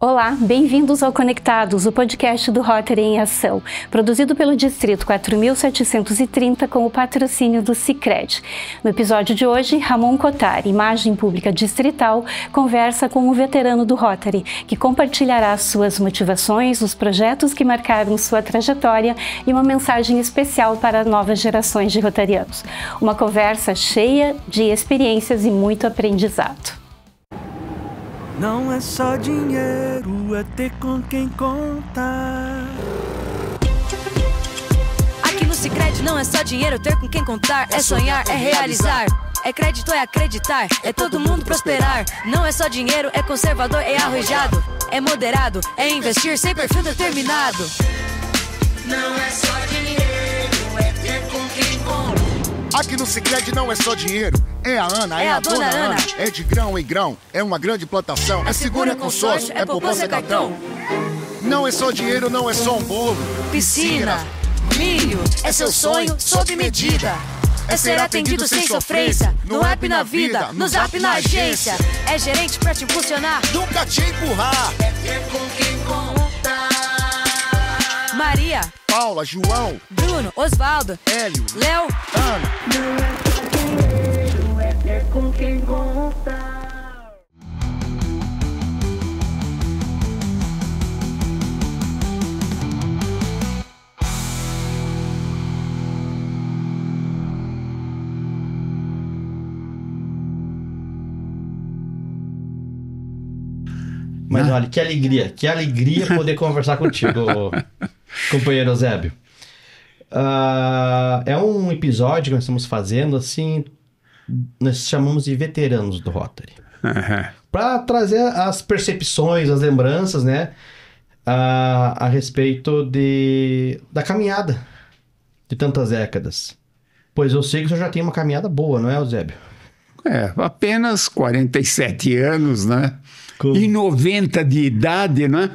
Olá, bem-vindos ao Conectados, o podcast do Rotary em Ação, produzido pelo Distrito 4730 com o patrocínio do Sicredi. No episódio de hoje, Ramon Cottar, Imagem Pública Distrital, conversa com um veterano do Rotary, que compartilhará suas motivações, os projetos que marcaram sua trajetória e uma mensagem especial para novas gerações de rotarianos. Uma conversa cheia de experiências e muito aprendizado. Não é só dinheiro, é ter com quem contar. Aqui no Sicredi não é só dinheiro, ter com quem contar. É sonhar, é realizar. É crédito, é acreditar. É todo mundo prosperar. Não é só dinheiro, é conservador, é arrojado. É moderado, é investir sem perfil determinado. Não é só dinheiro, é ter com quem contar. Aqui no Sicredi não é só dinheiro, é a Ana, é a dona Ana. É de grão em grão, é uma grande plantação. É seguro, é consórcio, é poupança, é cartão. Não é só dinheiro, não é só um bolo. Piscina, milho, é seu sonho sob medida. É ser atendido sem sofrência, no app na vida, no zap na agência. É gerente pra te impulsionar, Nunca te empurrar. é ter com quem contar. Maria, Paula, João, Bruno, Osvaldo, Hélio, Léo, Ana. Mas olha, que alegria poder conversar contigo, companheiro Eusébio. É um episódio que nós estamos fazendo, assim, nós chamamos de veteranos do Rotary. Para trazer as percepções, as lembranças, né, a respeito da caminhada de tantas décadas. Pois eu sei que o senhor já tem uma caminhada boa, não é, Eusébio? Apenas 47 anos, né? E 90 de idade, né?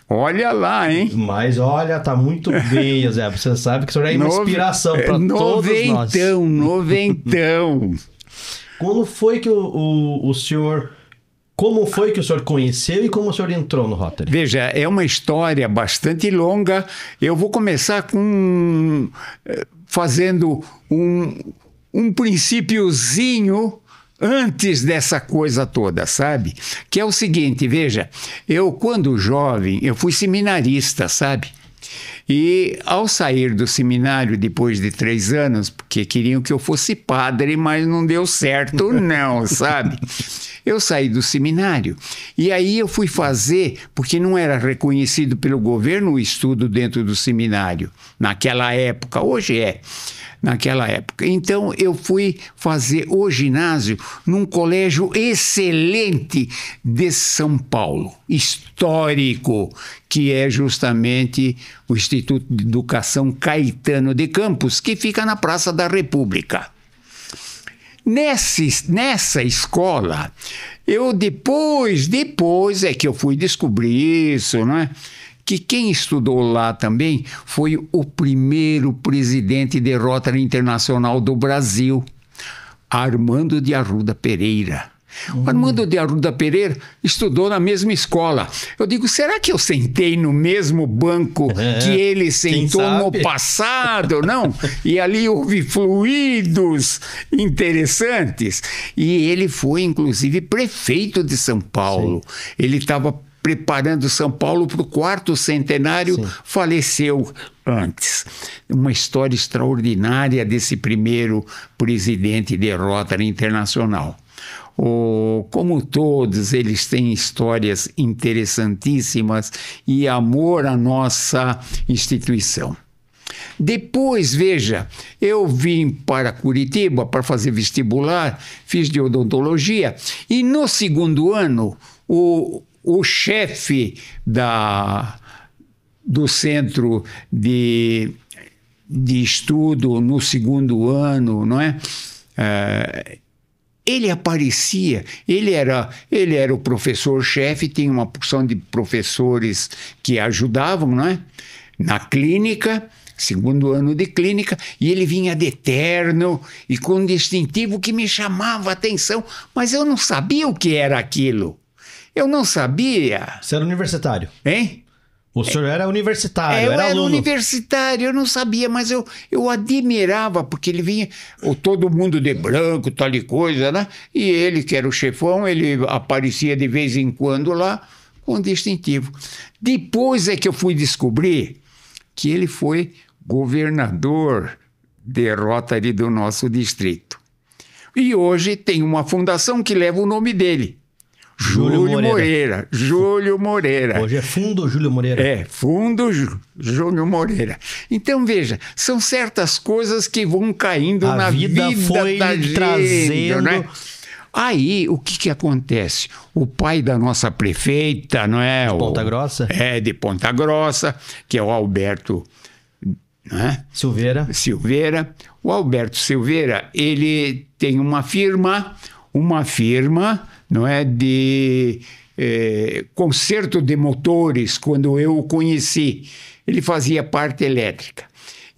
Olha lá, hein? Mas olha, tá muito bem, Eusébio. Você sabe que o senhor é uma inspiração para todos nós. Noventão. Como foi que o senhor... Como foi que o senhor conheceu e como o senhor entrou no Rotary? Veja, é uma história bastante longa. Eu vou começar fazendo um princípiozinho antes dessa coisa toda, sabe? Que é o seguinte, veja, eu quando jovem, eu fui seminarista, sabe? E ao sair do seminário depois de 3 anos, porque queriam que eu fosse padre, mas não deu certo não, sabe? Eu saí do seminário e aí eu fui fazer, porque não era reconhecido pelo governo o estudo dentro do seminário, naquela época, hoje é. Naquela época. Então, eu fui fazer o ginásio num colégio excelente de São Paulo, histórico, que é justamente o Instituto de Educação Caetano de Campos, que fica na Praça da República. Nessa escola, eu depois é que eu fui descobrir isso, né? Que quem estudou lá também foi o primeiro presidente de Rotary Internacional do Brasil, Armando de Arruda Pereira. O Armando de Arruda Pereira estudou na mesma escola. Eu digo, será que eu sentei no mesmo banco que ele sentou no passado? Não? E ali houve fluidos interessantes. E ele foi, inclusive, prefeito de São Paulo. Sim. Ele estava preparando São Paulo para o 4º centenário, sim. Faleceu antes. Uma história extraordinária desse primeiro presidente de Rotary Internacional. Como todos, eles têm histórias interessantíssimas e amor à nossa instituição. Depois, veja, eu vim para Curitiba para fazer vestibular, fiz de odontologia, e no 2º ano, o chefe do centro de estudo no 2º ano, não é? Ele aparecia, ele era o professor-chefe, tinha uma porção de professores que ajudavam, não é? Na clínica, 2º ano de clínica, e ele vinha de terno e com um distintivo que me chamava a atenção, mas eu não sabia o que era aquilo. Eu não sabia. Você era universitário? Hein? O senhor era universitário, Eu era era aluno. universitário, eu não sabia, mas eu admirava, porque ele vinha, todo mundo de branco, tal e coisa, né? E ele, que era o chefão, ele aparecia de vez em quando lá com distintivo. Depois é que eu fui descobrir que ele foi governador de Rotary do nosso distrito. E hoje tem uma fundação que leva o nome dele. Júlio Moreira. Júlio Moreira. Hoje é Fundo Júlio Moreira. É, Fundo Júlio Moreira. Então, veja, são certas coisas que vão caindo na vida foi da gente, trazendo... né? Aí, o que acontece? O pai da nossa prefeita, não é? De Ponta Grossa? É, de Ponta Grossa, que é o Alberto... Né? Silveira. O Alberto Silveira, ele tem uma firma, não é, de conserto de motores, quando eu o conheci. Ele fazia parte elétrica.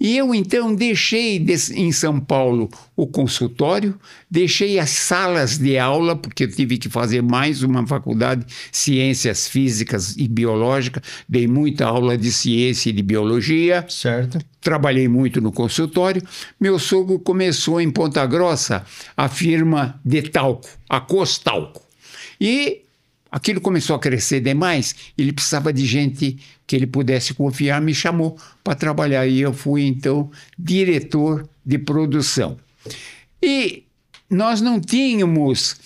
E eu, então, deixei em São Paulo o consultório, deixei as salas de aula, porque eu tive que fazer mais uma faculdade, Ciências Físicas e Biológicas, dei muita aula de ciência e de biologia. Certo. Trabalhei muito no consultório. Meu sogro começou em Ponta Grossa a firma de talco, a Costalco. E aquilo começou a crescer demais, ele precisava de gente que ele pudesse confiar, me chamou para trabalhar. E eu fui, então, diretor de produção. E nós não tínhamos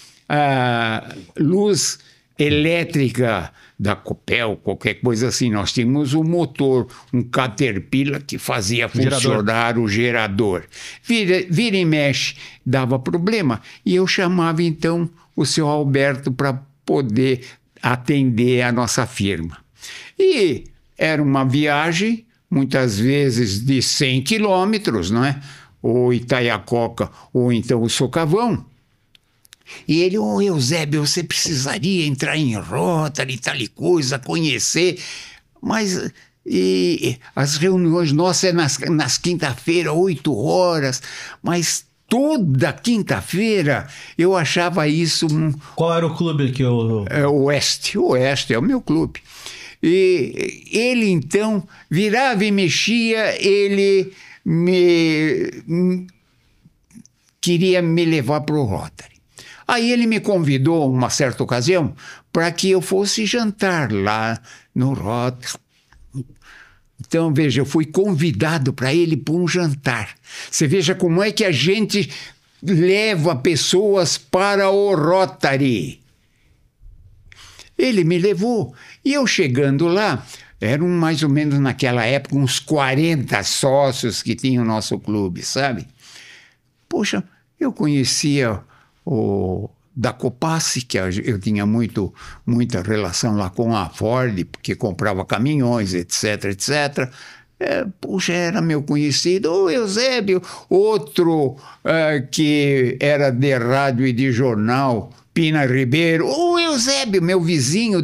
luz elétrica da Copel, qualquer coisa assim. Nós tínhamos um motor, um Caterpillar que fazia funcionar o gerador. Vira e mexe, dava problema. E eu chamava, então, o seu Alberto para poder atender a nossa firma. E era uma viagem, muitas vezes de 100 quilômetros, não é? Ou Itaiacoca, ou então o Socavão. E ele, Eusébio, você precisaria entrar em Rotary, tal e coisa, conhecer. Mas as reuniões nossas é nas quinta-feiras, 8 horas, mas toda quinta-feira eu achava isso... Qual era o clube que eu... O Oeste é o meu clube. E ele, então, virava e mexia, ele queria me levar para o Rotary. Aí ele me convidou, uma certa ocasião, para que eu fosse jantar lá no Rotary. Então, veja, eu fui convidado para ele para um jantar. Você veja como é que a gente leva pessoas para o Rotary. Ele me levou. E eu chegando lá, eram mais ou menos naquela época uns 40 sócios que tinha o nosso clube, sabe? Poxa, eu conhecia o da Copasse, que eu tinha muita relação lá com a Ford, porque comprava caminhões, etc, etc. Puxa, era meu conhecido. O Eusébio, outro que era de rádio e de jornal, Pina Ribeiro. O Eusébio, meu vizinho,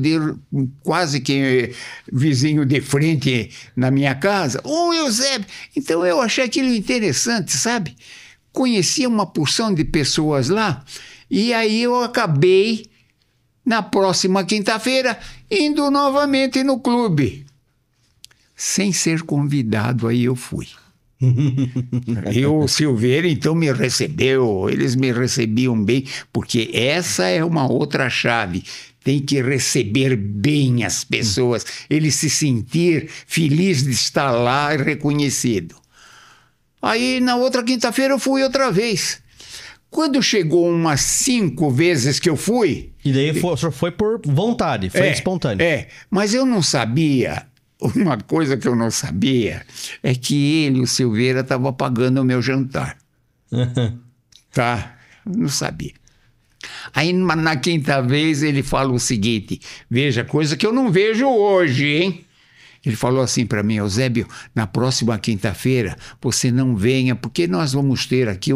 quase que vizinho de frente na minha casa. O Eusébio. Então eu achei aquilo interessante, sabe? Conhecia uma porção de pessoas lá. E aí eu acabei, na próxima quinta-feira, indo novamente no clube. Sem ser convidado, aí eu fui. E o Silveira, então, me recebeu, eles me recebiam bem, porque essa é uma outra chave. Tem que receber bem as pessoas, ele se sentir feliz de estar lá e reconhecido. Aí, na outra quinta-feira, eu fui outra vez. Quando chegou umas 5 vezes que eu fui... E daí o senhor foi por vontade, foi espontâneo. Mas eu não sabia, uma coisa que eu não sabia, é que ele, o Silveira, estava pagando o meu jantar. Tá? Eu não sabia. Aí, na quinta vez, ele fala o seguinte, veja, coisa que eu não vejo hoje, hein? Ele falou assim para mim, Eusébio, na próxima quinta-feira você não venha, porque nós vamos ter aqui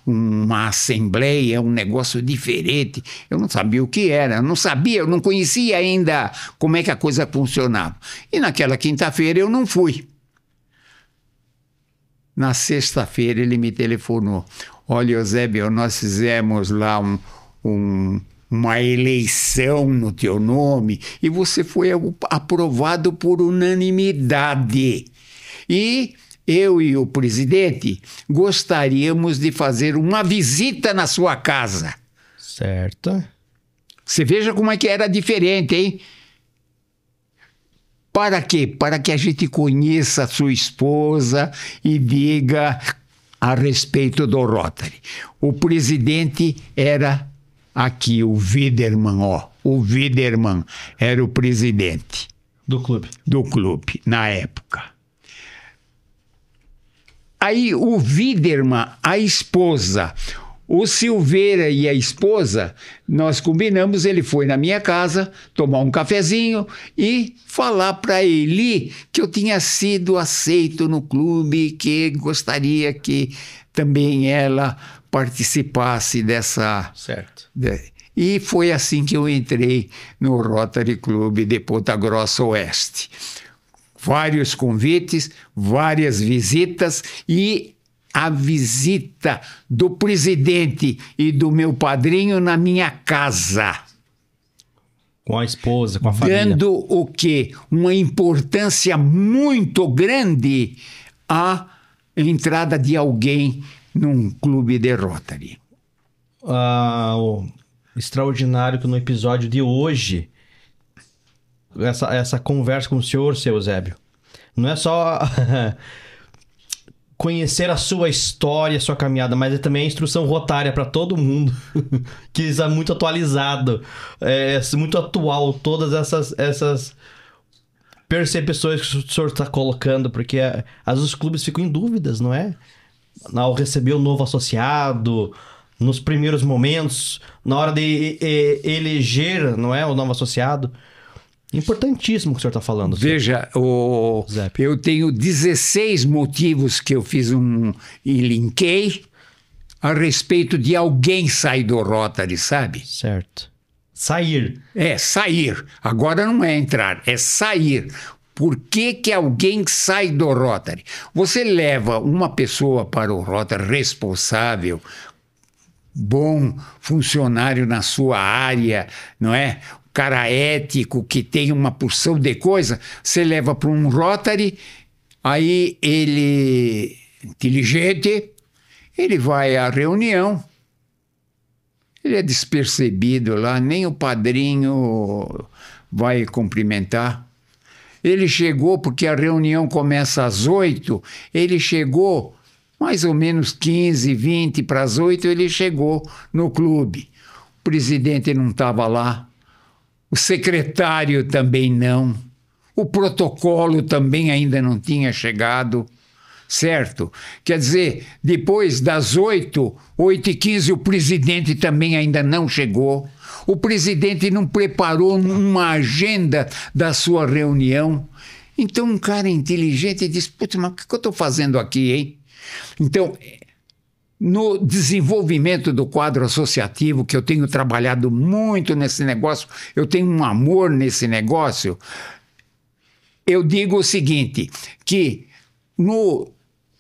uma assembleia, um negócio diferente. Eu não sabia o que era, eu não conhecia ainda como é que a coisa funcionava. E naquela quinta-feira eu não fui. Na sexta-feira ele me telefonou. Olha, Eusébio, nós fizemos lá uma eleição no teu nome e você foi aprovado por unanimidade. E eu e o presidente gostaríamos de fazer uma visita na sua casa. Certo. Você veja como é que era diferente, hein? Para quê? Para que a gente conheça a sua esposa e diga a respeito do Rotary. O presidente era aqui, o Widerman, ó. O Widerman era o presidente. Do clube. Do clube, na época. Aí o Widerman, a esposa, o Silveira e a esposa, nós combinamos, ele foi na minha casa tomar um cafezinho e falar para ele que eu tinha sido aceito no clube, que gostaria que também ela participasse dessa... Certo. E foi assim que eu entrei no Rotary Clube de Ponta Grossa Oeste. Vários convites, várias visitas e a visita do presidente e do meu padrinho na minha casa. Com a esposa, com a família. Dando o quê? Uma importância muito grande à entrada de alguém num clube de Rotary. O extraordinário que no episódio de hoje, essa conversa com o senhor, seu Eusébio, não é só... conhecer a sua história, a sua caminhada, mas é também a instrução rotária para todo mundo, que está muito atualizado, muito atual, todas essas percepções que o senhor está colocando, porque às vezes os clubes ficam em dúvidas, não é? Ao receber o novo associado, nos primeiros momentos, na hora de eleger, não é, o novo associado. Importantíssimo o que o senhor está falando. Veja, eu tenho 16 motivos que eu fiz e linkei a respeito de alguém sair do Rotary, sabe? Certo. Sair. Sair. Agora não é entrar, é sair. Por que alguém sai do Rotary? Você leva uma pessoa para o Rotary responsável, bom funcionário na sua área, não é? Cara ético, que tem uma porção de coisa, você leva para um Rotary, aí ele, inteligente, ele vai à reunião, ele é despercebido lá, nem o padrinho vai cumprimentar. Ele chegou, porque a reunião começa às 8, ele chegou mais ou menos 15, 20 para as 8, ele chegou no clube. O presidente não estava lá. O secretário também não. O protocolo também ainda não tinha chegado, certo? Quer dizer, depois das 8, 8h15, o presidente também ainda não chegou. O presidente não preparou uma agenda da sua reunião. Então, um cara inteligente diz, putz, mas o que eu estou fazendo aqui, hein? Então, no desenvolvimento do quadro associativo, que eu tenho trabalhado muito nesse negócio, eu tenho um amor nesse negócio, eu digo o seguinte, que no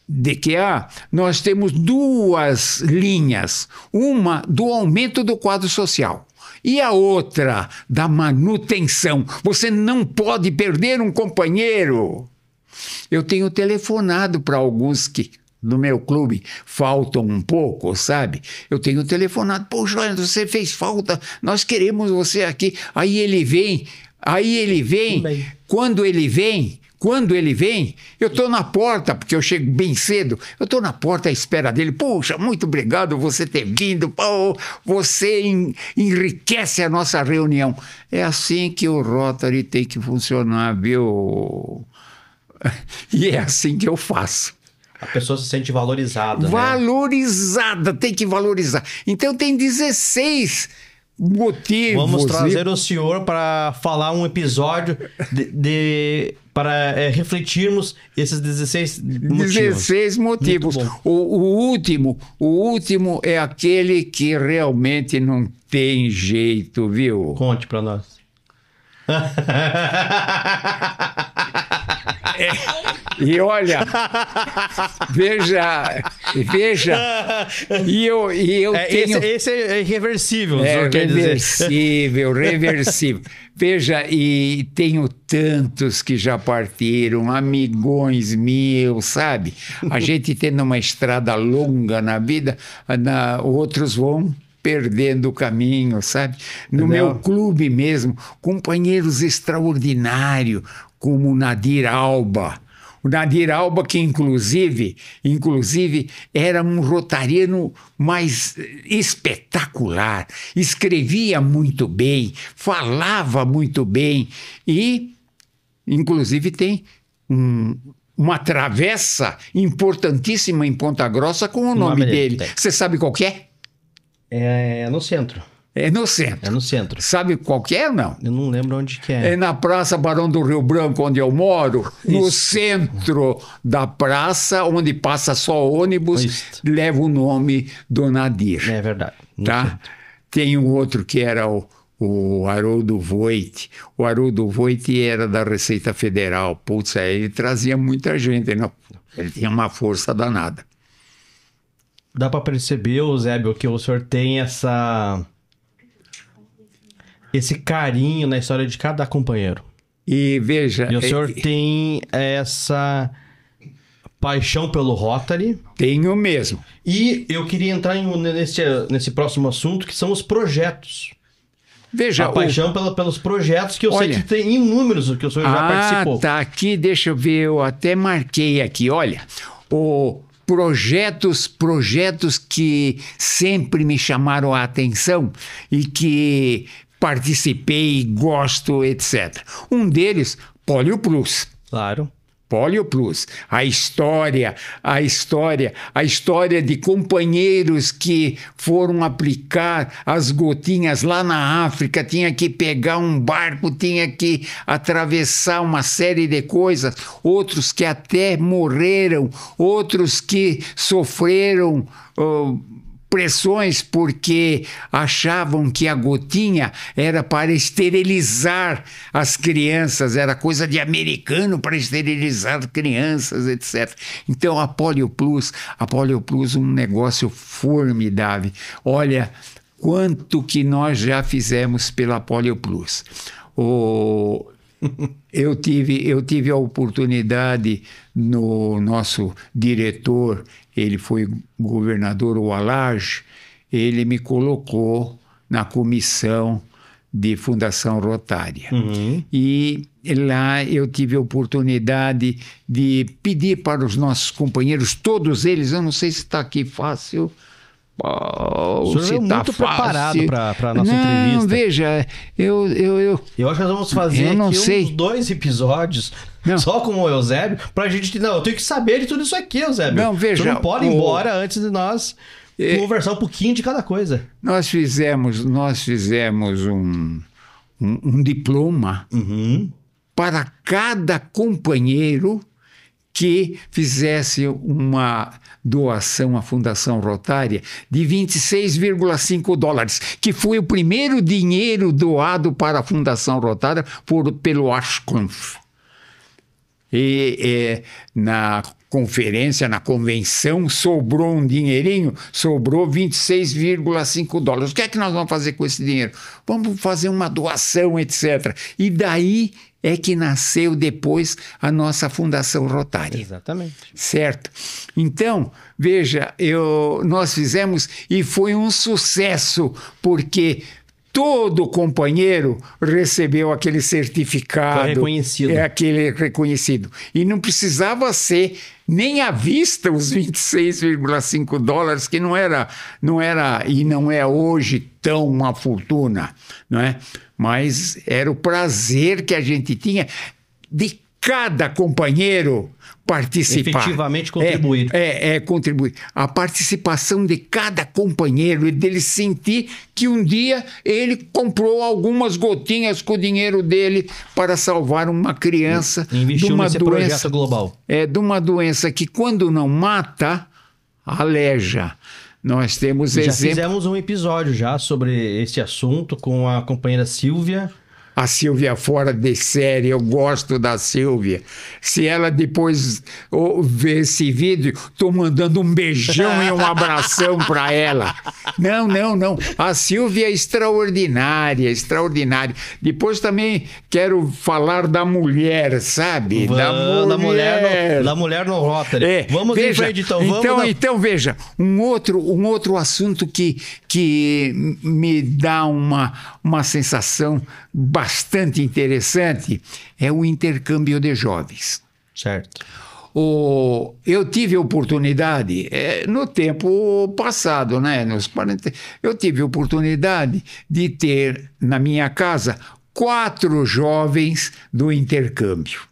DQA nós temos duas linhas, uma do aumento do quadro social e a outra da manutenção. Você não pode perder um companheiro. Eu tenho telefonado para alguns que no meu clube faltam um pouco, sabe? Eu tenho telefonado, poxa, você fez falta, nós queremos você aqui. Aí ele vem, quando ele vem, eu estou na porta, porque eu chego bem cedo, eu estou na porta à espera dele. Poxa, muito obrigado você ter vindo, você enriquece a nossa reunião. É assim que o Rotary tem que funcionar, viu? E é assim que eu faço. A pessoa se sente valorizada. Valorizada, né? Tem que valorizar. Então tem 16 motivos. Vamos trazer o senhor para falar um episódio para refletirmos esses 16 motivos. 16 motivos. O último é aquele que realmente não tem jeito, viu? Conte para nós. E olha, veja, Veja, e eu tenho... Esse é irreversível. É reversível. Veja, e tenho tantos que já partiram, amigões meus, sabe? A gente tendo uma estrada longa na vida, outros vão perdendo o caminho, sabe? No meu clube mesmo, companheiros extraordinários, como o Nadir Alba. O Nadir Alba, que inclusive era um rotariano mais espetacular, escrevia muito bem, falava muito bem e, inclusive, tem uma travessa importantíssima em Ponta Grossa com o nome dele. Você sabe qual que é? É no centro. É no centro. É no centro. Sabe qual que é ou não? Eu não lembro onde que é. É na Praça Barão do Rio Branco, onde eu moro. Isso. No centro da praça, onde passa só ônibus, leva o nome do Nadir. É verdade. Tá? Tem um outro que era o Haroldo Voit. O Haroldo Voit era da Receita Federal. Putz, ele trazia muita gente. Não? Ele tinha uma força danada. Dá para perceber, Eusébio, que o senhor tem esse carinho na história de cada companheiro. E veja... E o senhor tem essa paixão pelo Rotary. Tenho mesmo. E eu queria entrar nesse próximo assunto, que são os projetos. Veja, a paixão pelos projetos, que eu sei que tem inúmeros, que o senhor já participou. Tá aqui, deixa eu ver, eu até marquei aqui, olha. Projetos que sempre me chamaram a atenção e que participei, gosto, etc. Um deles, Polio Plus. Claro. Polio Plus. A história de companheiros que foram aplicar as gotinhas lá na África, tinha que pegar um barco, tinha que atravessar uma série de coisas, outros que até morreram, outros que sofreram pressões porque achavam que a gotinha era para esterilizar as crianças, era coisa de americano para esterilizar crianças, etc. Então a Polio Plus, um negócio formidável. Olha quanto que nós já fizemos pela Polio Plus. Eu tive a oportunidade no nosso diretor, ele foi governador Walage, ele me colocou na comissão de Fundação Rotária. Uhum. E lá eu tive a oportunidade de pedir para os nossos companheiros, todos eles, eu não sei se está aqui fácil... O senhor é muito preparado para a nossa entrevista. Não, veja, eu acho que nós vamos fazer uns 2 episódios só com o Eusébio, pra gente... Não, eu tenho que saber de tudo isso aqui, Eusébio. Não, veja... Você não pode ir embora antes de nós conversar um pouquinho de cada coisa. Nós fizemos um diploma para cada companheiro que fizesse uma doação à Fundação Rotária de $26,5, que foi o primeiro dinheiro doado para a Fundação Rotária pelo Ashcroft. E na conferência, na convenção, sobrou um dinheirinho, sobrou $26,5. O que é que nós vamos fazer com esse dinheiro? Vamos fazer uma doação, etc. E daí é que nasceu depois a nossa Fundação Rotária. Exatamente. Certo? Então, veja, nós fizemos e foi um sucesso, porque todo companheiro recebeu aquele certificado. Foi reconhecido. Aquele reconhecido. E não precisava ser nem à vista os $26,5, que não era e não é hoje tão uma fortuna, não é? Mas era o prazer que a gente tinha de cada companheiro participar. Efetivamente contribuir. Contribuir. A participação de cada companheiro e dele sentir que um dia ele comprou algumas gotinhas com o dinheiro dele para salvar uma criança de uma doença, projeto global. De uma doença que, quando não mata, aleja. Nós temos fizemos um episódio já sobre esse assunto com a companheira Silvia. a Sílvia fora de série, eu gosto da Sílvia. Se ela depois ver esse vídeo, estou mandando um beijão e um abração para ela. Não. A Sílvia é extraordinária. Depois também quero falar da mulher, sabe? Da mulher no Rotary. Vamos em frente, então. Então, veja, um outro assunto que me dá uma sensação bastante interessante é o intercâmbio de jovens. Certo. Eu tive a oportunidade, no tempo passado, né, eu tive a oportunidade de ter na minha casa 4 jovens do intercâmbio.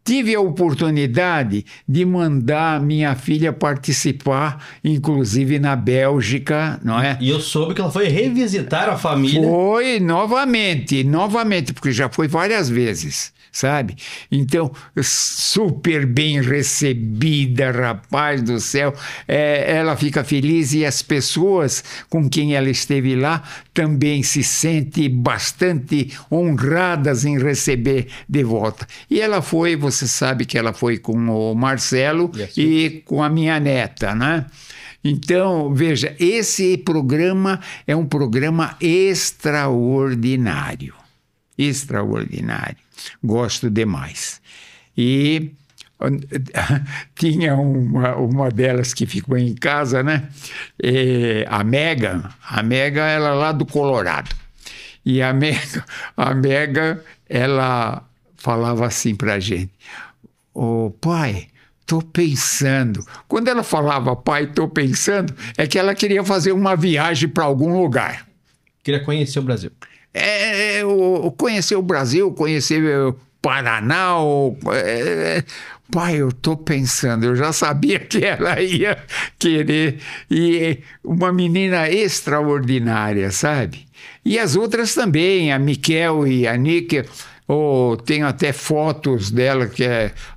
Tive a oportunidade de mandar minha filha participar, inclusive na Bélgica, não é? E eu soube que ela foi revisitar a família. Foi novamente, porque já foi várias vezes, sabe? Então, super bem recebida, rapaz do céu. Ela fica feliz e as pessoas com quem ela esteve lá também se sentem bastante honradas em receber de volta. E ela foi, você sabe que ela foi com o Marcelo e com a minha neta, né? Então, veja, esse programa é um programa extraordinário. Gosto demais. E tinha uma delas que ficou em casa, né? A Megan, ela é lá do Colorado. E a Megan, ela falava assim pra gente: pai, tô pensando. Quando ela falava pai, tô pensando, é que ela queria fazer uma viagem para algum lugar. Queria conhecer o Brasil. Conhecer o Brasil, conhecer o Paraná. Pai, eu tô pensando, eu já sabia que ela ia querer. E uma menina extraordinária, sabe? E as outras também, a Miquel e a Níquel. Tenho até fotos dela, que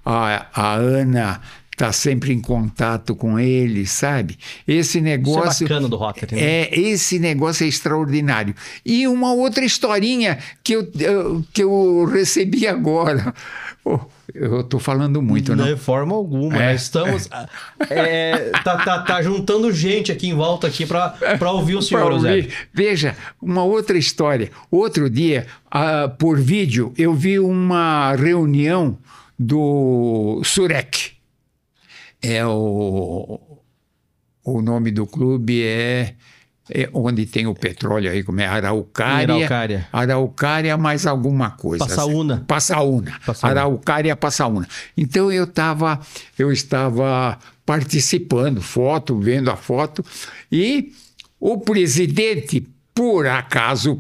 a Ana está sempre em contato com ele, sabe? Esse negócio... Isso é bacana do Rotary, né? Esse negócio é extraordinário. E uma outra historinha que eu recebi agora. Eu estou falando muito, né? De forma alguma. Nós estamos... tá juntando gente aqui em volta aqui para ouvir o senhor, José. Veja, uma outra história. Outro dia, por vídeo, eu vi uma reunião do Surec. O nome do clube é onde tem o petróleo aí, como é Araucária. Araucária mais alguma coisa. Passaúna. Araucária, Passaúna. Então eu estava participando, vendo a foto, e o presidente, por acaso,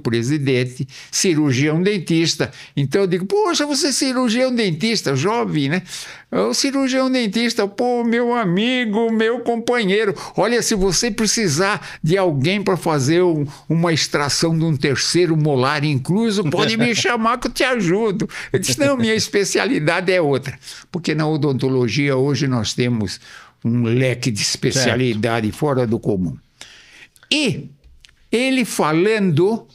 cirurgião dentista. Então eu digo: poxa, você é cirurgião dentista, jovem, né? O cirurgião dentista, meu amigo, meu companheiro. Olha, se você precisar de alguém para fazer uma extração de um terceiro molar incluso, pode me chamar que eu te ajudo. Eu disse: não, minha especialidade é outra. Porque na odontologia hoje nós temos um leque de especialidade fora do comum. E ele falando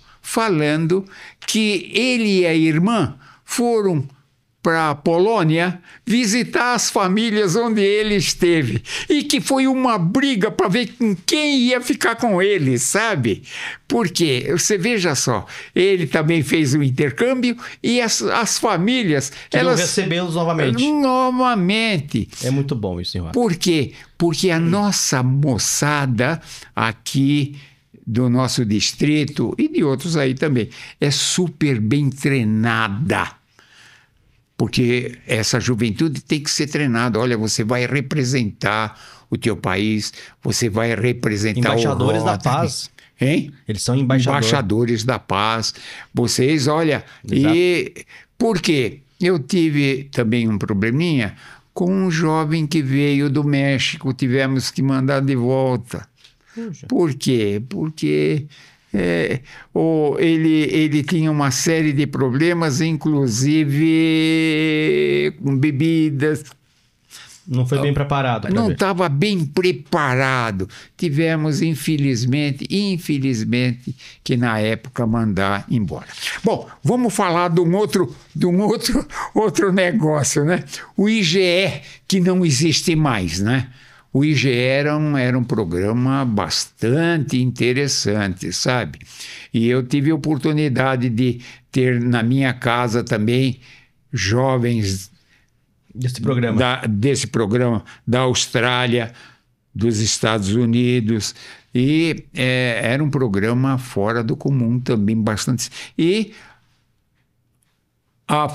que ele e a irmã foram para a Polônia visitar as famílias onde ele esteve. E que foi uma briga para ver com quem ia ficar com ele, sabe? Porque, você veja só, ele também fez o intercâmbio e as famílias... Elas recebê-los novamente. Novamente. É muito bom isso, senhor. Por quê? Porque a nossa moçada aqui do nosso distrito e de outros aí também é super bem treinada. Porque essa juventude tem que ser treinada. Olha, você vai representar o teu país, você vai representar Embaixadores da paz. Hein? Eles são embaixadores da paz. Vocês, olha... Exato. E por quê? Eu tive também um probleminha com um jovem que veio do México, tivemos que mandar de volta. Puxa. Por quê? Porque ele tinha uma série de problemas, inclusive com bebidas. Não foi bem preparado. Não estava bem preparado. Tivemos, infelizmente, que na época mandar embora. Bom, vamos falar de um outro negócio, né? O IGE, que não existe mais, né? O IGE era um programa bastante interessante, sabe? E eu tive a oportunidade de ter na minha casa também jovens desse programa da Austrália, dos Estados Unidos, e era um programa fora do comum também, bastante. E a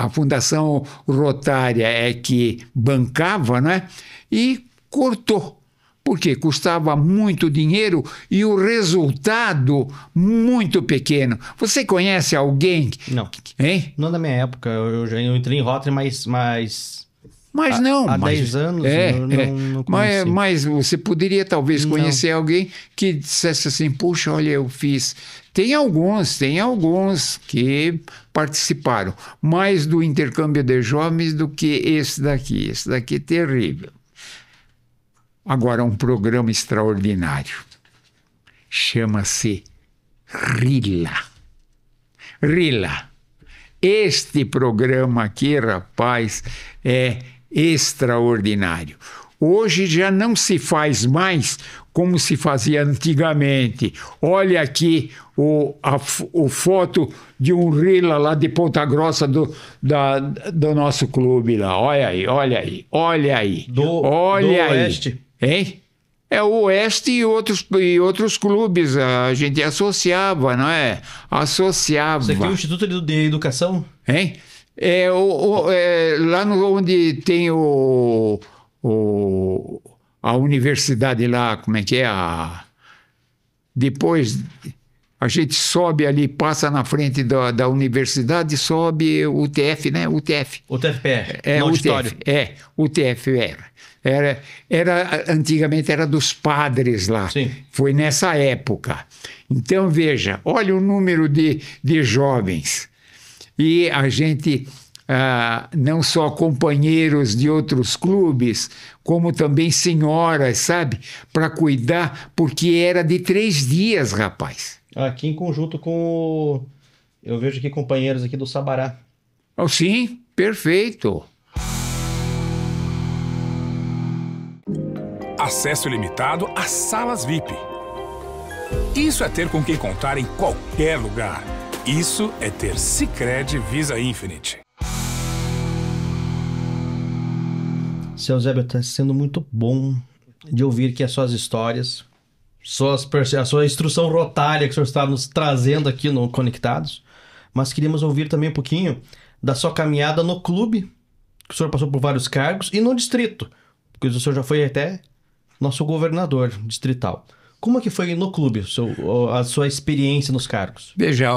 Fundação Rotária é que bancava, né? E cortou. Porque custava muito dinheiro e o resultado muito pequeno. Você conhece alguém? Não. Hein? Não da minha época. Eu entrei em Rotary, mas há 10 anos não conheci. Mas você poderia talvez conhecer alguém que dissesse assim, puxa, olha, eu fiz. Tem alguns que participaram mais do intercâmbio de jovens do que esse daqui. Esse daqui é terrível. Agora, um programa extraordinário. Chama-se RILA. RILA. Este programa aqui, rapaz, é extraordinário. Hoje já não se faz mais como se fazia antigamente. Olha aqui o foto de um RILA lá de Ponta Grossa do nosso clube lá. Olha aí. Do Oeste? Hein? É o Oeste e outros clubes. A gente associava, não é? Associava. Isso aqui é o Instituto de Educação? Hein? Lá onde tem a universidade lá, como é que é? Depois a gente sobe ali, passa na frente da universidade, sobe o UTF, né? UTF. UTFPR. No auditório. UTF antigamente era dos padres lá. Sim. Foi nessa época. Então, veja, olha o número de jovens. E a gente, não só companheiros de outros clubes, como também senhoras, sabe? Para cuidar, porque era de 3 dias, rapaz. Aqui em conjunto com eu vejo aqui companheiros aqui do Sabará. Oh, sim, perfeito. Acesso ilimitado às salas VIP. Isso é ter com quem contar em qualquer lugar. Isso é ter Sicredi Visa Infinite. Seu Eusébio, está sendo muito bom de ouvir aqui as suas histórias, a sua instrução rotária que o senhor está nos trazendo aqui no Conectados, mas queríamos ouvir também um pouquinho da sua caminhada no clube, que o senhor passou por vários cargos, e no distrito, porque o senhor já foi até nosso governador distrital. Como é que foi no clube a sua experiência nos cargos? Veja,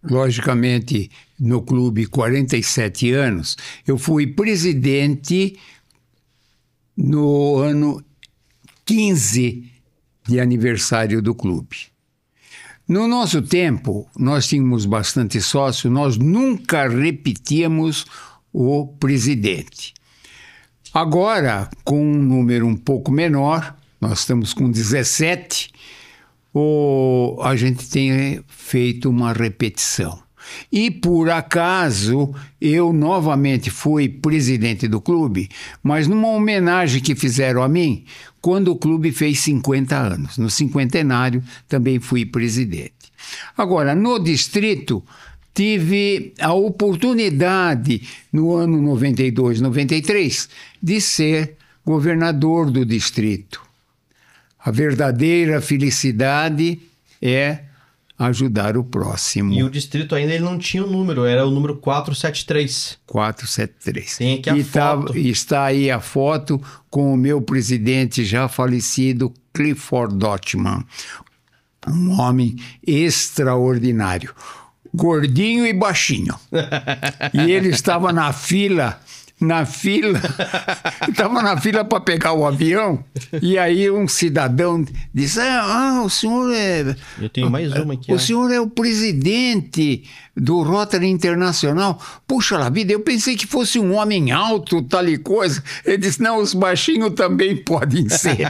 logicamente, no clube, 47 anos, eu fui presidente no ano 15 de aniversário do clube. No nosso tempo, nós tínhamos bastante sócio, nós nunca repetíamos o presidente. Agora, com um número um pouco menor, nós estamos com 17, a gente tem feito uma repetição. E, por acaso, eu novamente fui presidente do clube, mas numa homenagem que fizeram a mim, quando o clube fez 50 anos. No cinquentenário, também fui presidente. Agora, no distrito, tive a oportunidade, no ano 92, 93, de ser governador do distrito. A verdadeira felicidade é ajudar o próximo. E o distrito ainda ele não tinha o número, era o número 473. 473. Tem aqui a foto. Está aí a foto com o meu presidente já falecido, Clifford Dotman. Um homem extraordinário. Gordinho e baixinho. E ele estava na fila na fila, estava na fila para pegar o avião, e aí um cidadão disse, o senhor é... Eu tenho mais uma aqui. O senhor é o presidente do Rotary Internacional. Puxa lá vida, eu pensei que fosse um homem alto, tal e coisa. Ele disse, não, os baixinhos também podem ser.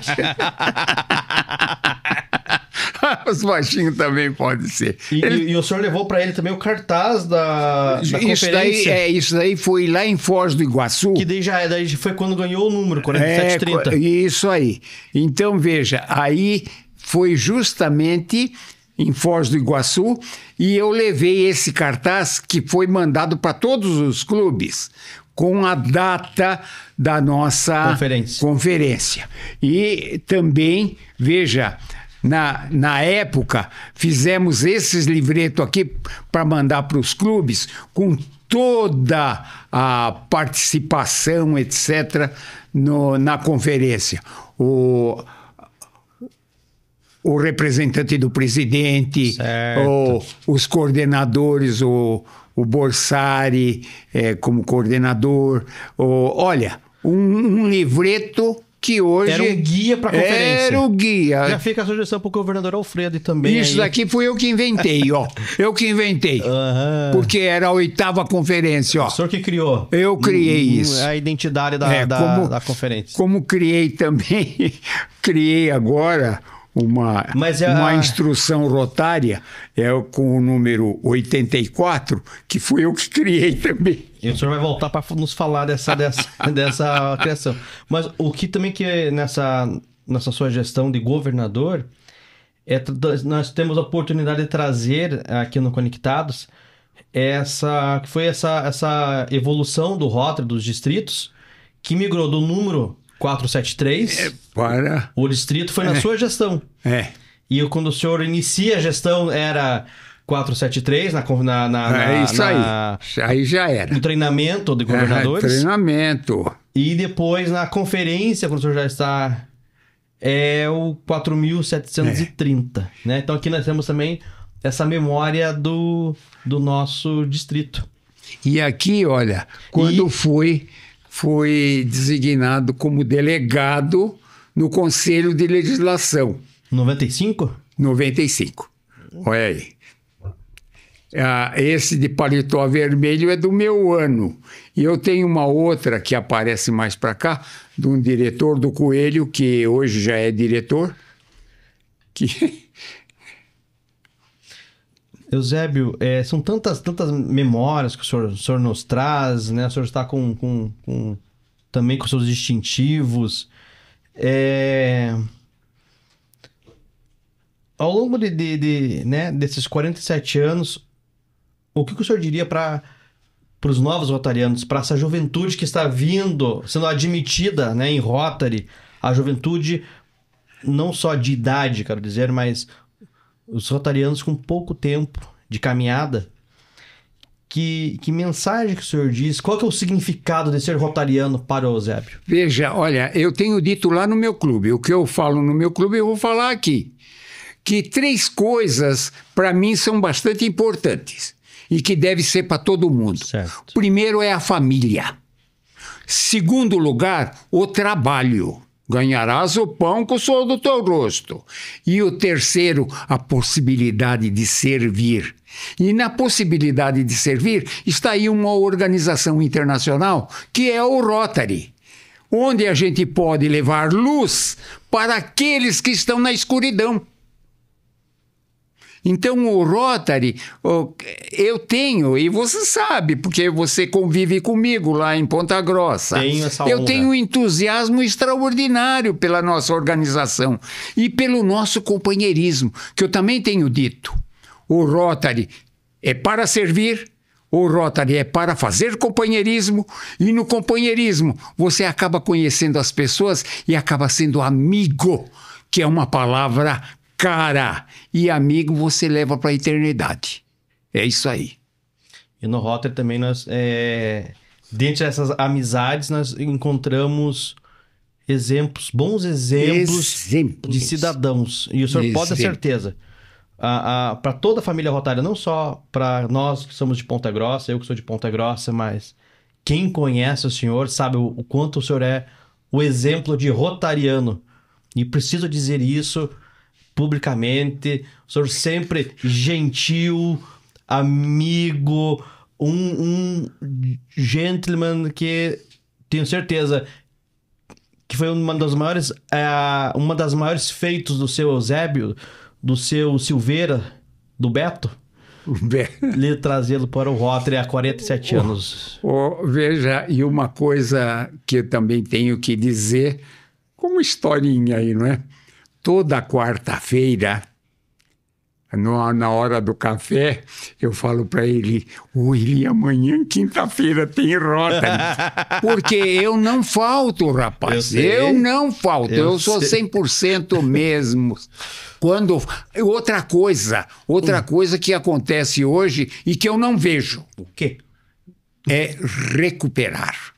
Os baixinhos também podem ser. E o senhor levou para ele também o cartaz da conferência? Isso daí foi lá em Foz do Iguaçu. Que daí foi quando ganhou o número, 4730. Isso aí. Então, veja, aí foi justamente em Foz do Iguaçu e eu levei esse cartaz que foi mandado para todos os clubes com a data da nossa conferência. E também, veja... Na época, fizemos esses livretos aqui para mandar para os clubes com toda a participação, etc., na conferência. O representante do presidente, os coordenadores, o Borsari como coordenador. Olha, um livreto... que hoje... Era um guia para a conferência. Era o guia. Já fica a sugestão para o governador Alfredo e também... Isso daqui fui eu que inventei, ó. Eu que inventei. Porque era a 8ª conferência, ó. O senhor que criou. Eu criei isso. A identidade da conferência. Como criei também, criei agora uma instrução rotária com o número 84, que fui eu que criei também. E o senhor vai voltar para nos falar dessa criação. Mas o que também nessa sua gestão de governador, nós temos a oportunidade de trazer aqui no Conectados essa evolução do Rotary dos distritos, que migrou do número 473 para... O distrito foi na sua gestão. E quando o senhor inicia a gestão era... 473 isso aí já era. No treinamento de governadores. Treinamento. E depois na conferência, quando o senhor já está, é o 4.730. Né? Então aqui nós temos também essa memória do nosso distrito. E aqui, olha, quando foi designado como delegado no Conselho de Legislação. 95? 95. Olha aí. Esse de paletó vermelho é do meu ano. E eu tenho uma outra que aparece mais para cá, de um diretor do Coelho, que hoje já é diretor. Eusébio, são tantas memórias que o senhor nos traz, né? O senhor está também com seus distintivos. Ao longo desses 47 anos, o que o senhor diria para os novos rotarianos, para essa juventude que está sendo admitida, né, em Rotary, a juventude não só de idade, quero dizer, mas os rotarianos com pouco tempo de caminhada? Que mensagem que o senhor diz? Qual que é o significado de ser rotariano para o Eusébio? Veja, olha, eu tenho dito lá no meu clube, o que eu falo no meu clube eu vou falar aqui, que 3 coisas para mim são bastante importantes e que deve ser para todo mundo. Certo. Primeiro é a família. Segundo lugar, o trabalho. Ganharás o pão com o suor do teu rosto. E o terceiro, a possibilidade de servir. E na possibilidade de servir está aí uma organização internacional que é o Rotary, onde a gente pode levar luz para aqueles que estão na escuridão. Então o Rotary, eu tenho, e você sabe, porque você convive comigo lá em Ponta Grossa. Eu tenho um entusiasmo extraordinário pela nossa organização e pelo nosso companheirismo, que eu também tenho dito. O Rotary é para servir, o Rotary é para fazer companheirismo, e no companheirismo você acaba conhecendo as pessoas e acaba sendo amigo, que é uma palavra cara, e amigo você leva para a eternidade. É isso aí. E no Rotary também nós, dentro dessas amizades, nós encontramos bons exemplos de cidadãos. E o senhor pode ter certeza, para toda a família Rotária, não só para nós que somos de Ponta Grossa, eu que sou de Ponta Grossa, mas quem conhece o senhor sabe o quanto o senhor é o exemplo de rotariano. E preciso dizer isso publicamente. O senhor sempre gentil, amigo, um gentleman que tenho certeza que foi uma das maiores feitos do seu Eusébio, do seu Silveira, do Beto, lhe trazê-lo para o Rotary há 47 anos. Veja, e uma coisa que eu também tenho que dizer, como historinha aí, não é? Toda quarta-feira, na hora do café, eu falo para ele, William, amanhã, quinta-feira, tem Rotary. Porque eu não falto, rapaz. Eu não falto. Eu sou 100% mesmo. Outra coisa que acontece hoje e que eu não vejo. O quê? É recuperar.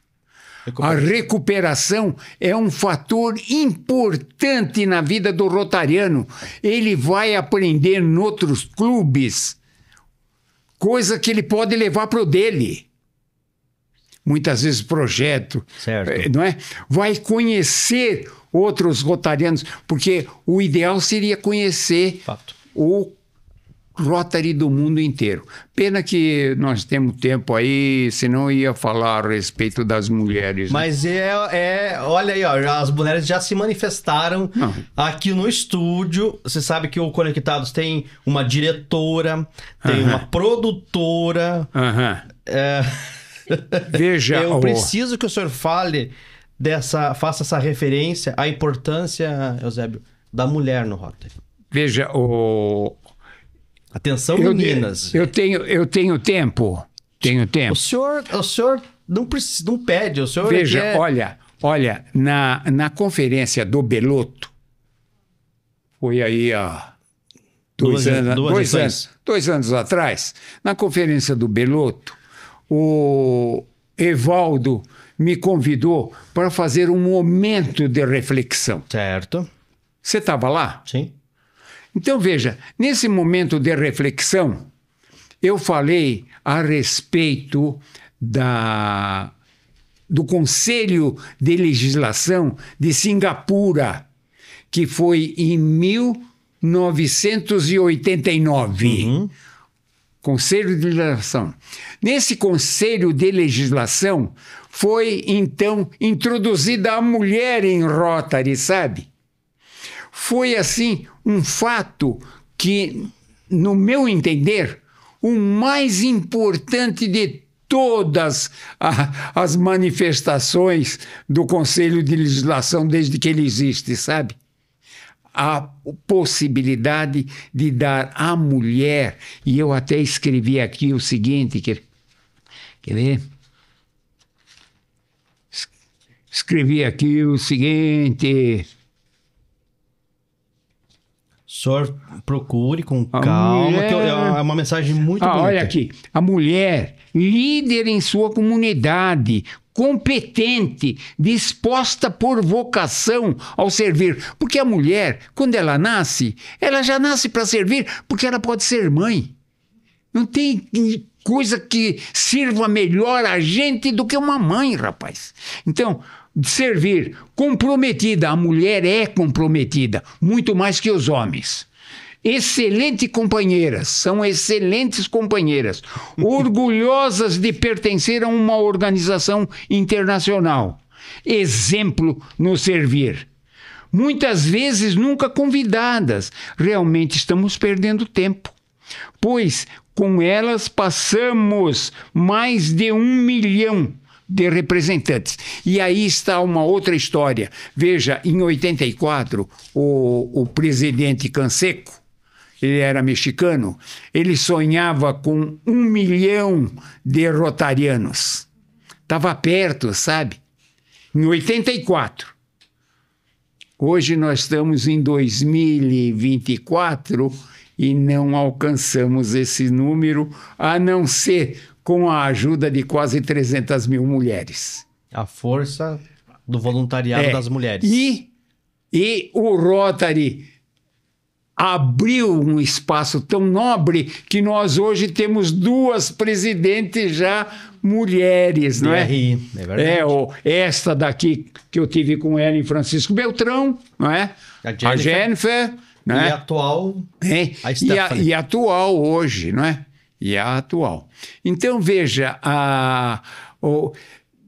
A recuperação é um fator importante na vida do rotariano. Ele vai aprender em outros clubes coisa que ele pode levar para o dele. Muitas vezes projeto, certo, não é? Vai conhecer outros rotarianos, porque o ideal seria conhecer o Rotary do mundo inteiro. Pena que nós temos tempo aí, senão ia falar a respeito das mulheres. Mas olha aí, ó, as mulheres já se manifestaram aqui no estúdio. Você sabe que o Conectados tem uma diretora, tem uma produtora. Veja, eu preciso que o senhor faça essa referência à importância, Eusébio, da mulher no Rotary. Veja, atenção, meninas. Eu tenho tempo. Tenho tempo. O senhor não pede. O senhor Veja, olha, na conferência do Belotto, foi aí há 2 anos atrás, na conferência do Belotto, o Evaldo me convidou para fazer um momento de reflexão. Certo. Você estava lá? Sim. Então, veja, nesse momento de reflexão, eu falei a respeito do Conselho de Legislação de Singapura, que foi em 1989. Conselho de Legislação. Nesse Conselho de Legislação foi, então, introduzida a mulher em Rotary, sabe? Foi, assim, um fato que, no meu entender, o mais importante de todas as manifestações do Conselho de Legislação desde que ele existe, sabe? A possibilidade de dar à mulher, e eu até escrevi aqui o seguinte, quer ver? Escrevi aqui o seguinte... O senhor procure com calma, que é uma mensagem muito bonita. Olha aqui, a mulher, líder em sua comunidade, competente, disposta por vocação ao servir. Porque a mulher, quando ela já nasce para servir, porque ela pode ser mãe. Não tem coisa que sirva melhor a gente do que uma mãe, rapaz. Então, servir, comprometida, a mulher é comprometida, muito mais que os homens. Excelentes companheiras, são excelentes companheiras, orgulhosas de pertencer a uma organização internacional. Exemplo no servir. Muitas vezes nunca convidadas, realmente estamos perdendo tempo, pois com elas passamos mais de 1 milhão de representantes. E aí está uma outra história. Veja, em 84, o presidente Canseco, ele era mexicano, ele sonhava com 1 milhão de rotarianos. Estava perto, sabe? Em 84. Hoje nós estamos em 2024 e não alcançamos esse número, a não ser com a ajuda de quase 300 mil mulheres. A força do voluntariado das mulheres. E o Rotary abriu um espaço tão nobre que nós hoje temos 2 presidentes já mulheres, não é? É verdade. Esta daqui que eu tive com ela em Francisco Beltrão, não é? A Jennifer, né? E a atual, a Stephanie. E a atual hoje, não é? E a atual. Então, veja,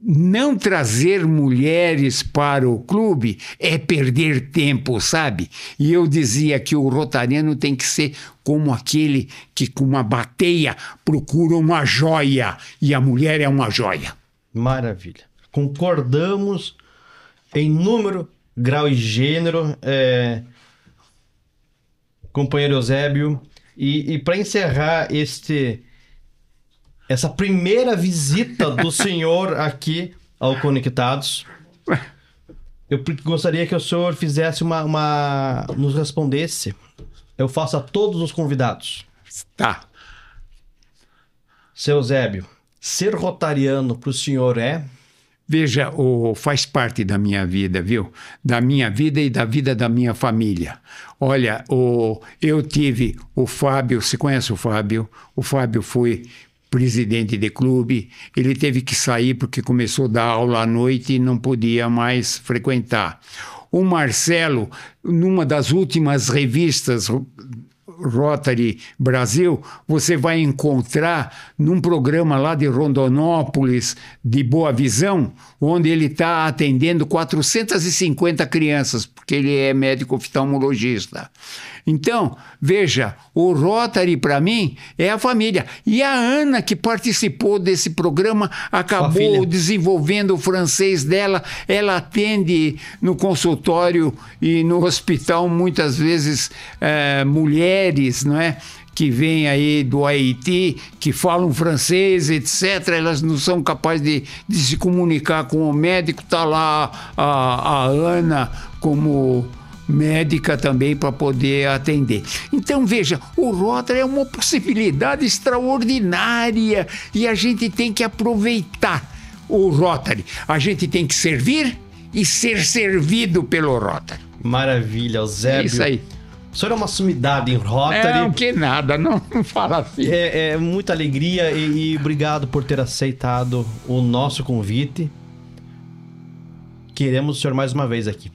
não trazer mulheres para o clube é perder tempo, sabe? E eu dizia que o rotariano tem que ser como aquele que com uma bateia procura uma joia, e a mulher é uma joia. Maravilha. Concordamos em número, grau e gênero, companheiro Eusébio. E para encerrar essa primeira visita do senhor aqui ao Conectados, eu gostaria que o senhor fizesse nos respondesse. Eu faço a todos os convidados. Tá. Seu Eusébio, ser rotariano para o senhor é? Veja, faz parte da minha vida, viu? Da minha vida e da vida da minha família. Olha, eu tive o Fábio, você conhece o Fábio? O Fábio foi presidente de clube, ele teve que sair porque começou a dar aula à noite e não podia mais frequentar. O Marcelo, numa das últimas revistas Rotary Brasil, você vai encontrar num programa lá de Rondonópolis, de Boa Visão, onde ele está atendendo 450 crianças, porque ele é médico oftalmologista. Então, veja, o Rotary para mim é a família. E a Ana, que participou desse programa, acabou desenvolvendo o francês dela. Ela atende no consultório e no hospital muitas vezes mulheres, não é? Que vêm aí do Haiti, que falam francês, etc. Elas não são capazes de se comunicar com o médico. Está lá a Ana como médica também para poder atender. Então, veja, o Rotary é uma possibilidade extraordinária e a gente tem que aproveitar o Rotary. A gente tem que servir e ser servido pelo Rotary. Maravilha, Eusébio. É isso aí. O senhor é uma sumidade em Rotary. Não, que nada, não fala assim. É muita alegria e obrigado por ter aceitado o nosso convite. Queremos o senhor mais uma vez aqui.